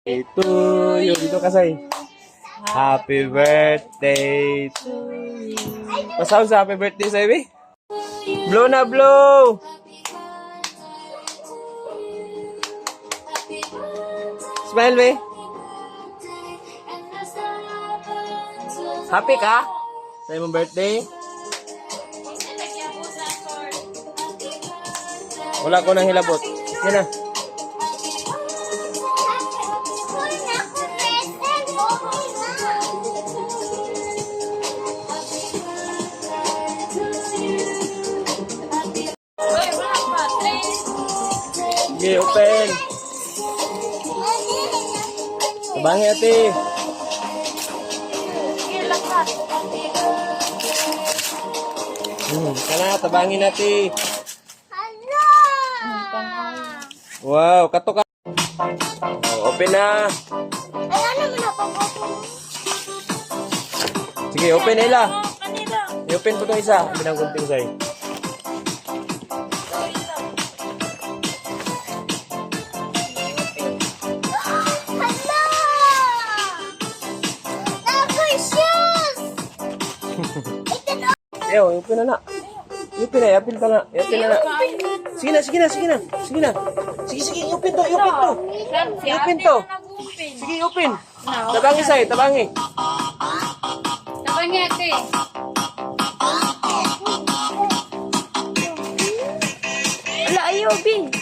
To you. Dito ka, Say. Happy birthday to you. Pasahod sa happy birthday, Say, blow na, blow! Smile, be. Happy ka? Sa imong birthday? Wala ko nang hilabot. Yan na. Okay, open. Tabangi, ate. Kana, tabangin natin. Wow, kato ka. Oh, open na. Sige, open na ila. I-open po itong isa. Binang gunting sa'yo. Ew, open na na. Open na, i-open ka na. I-open na na. Sige na, sige na, sige na. Sige na. Sige, sige, i-open to, i-open to. I-open to. Sige, i-open. Tabangi sa'yo, tabangi. Tabangi, ate. Ala, ayaw, Bin.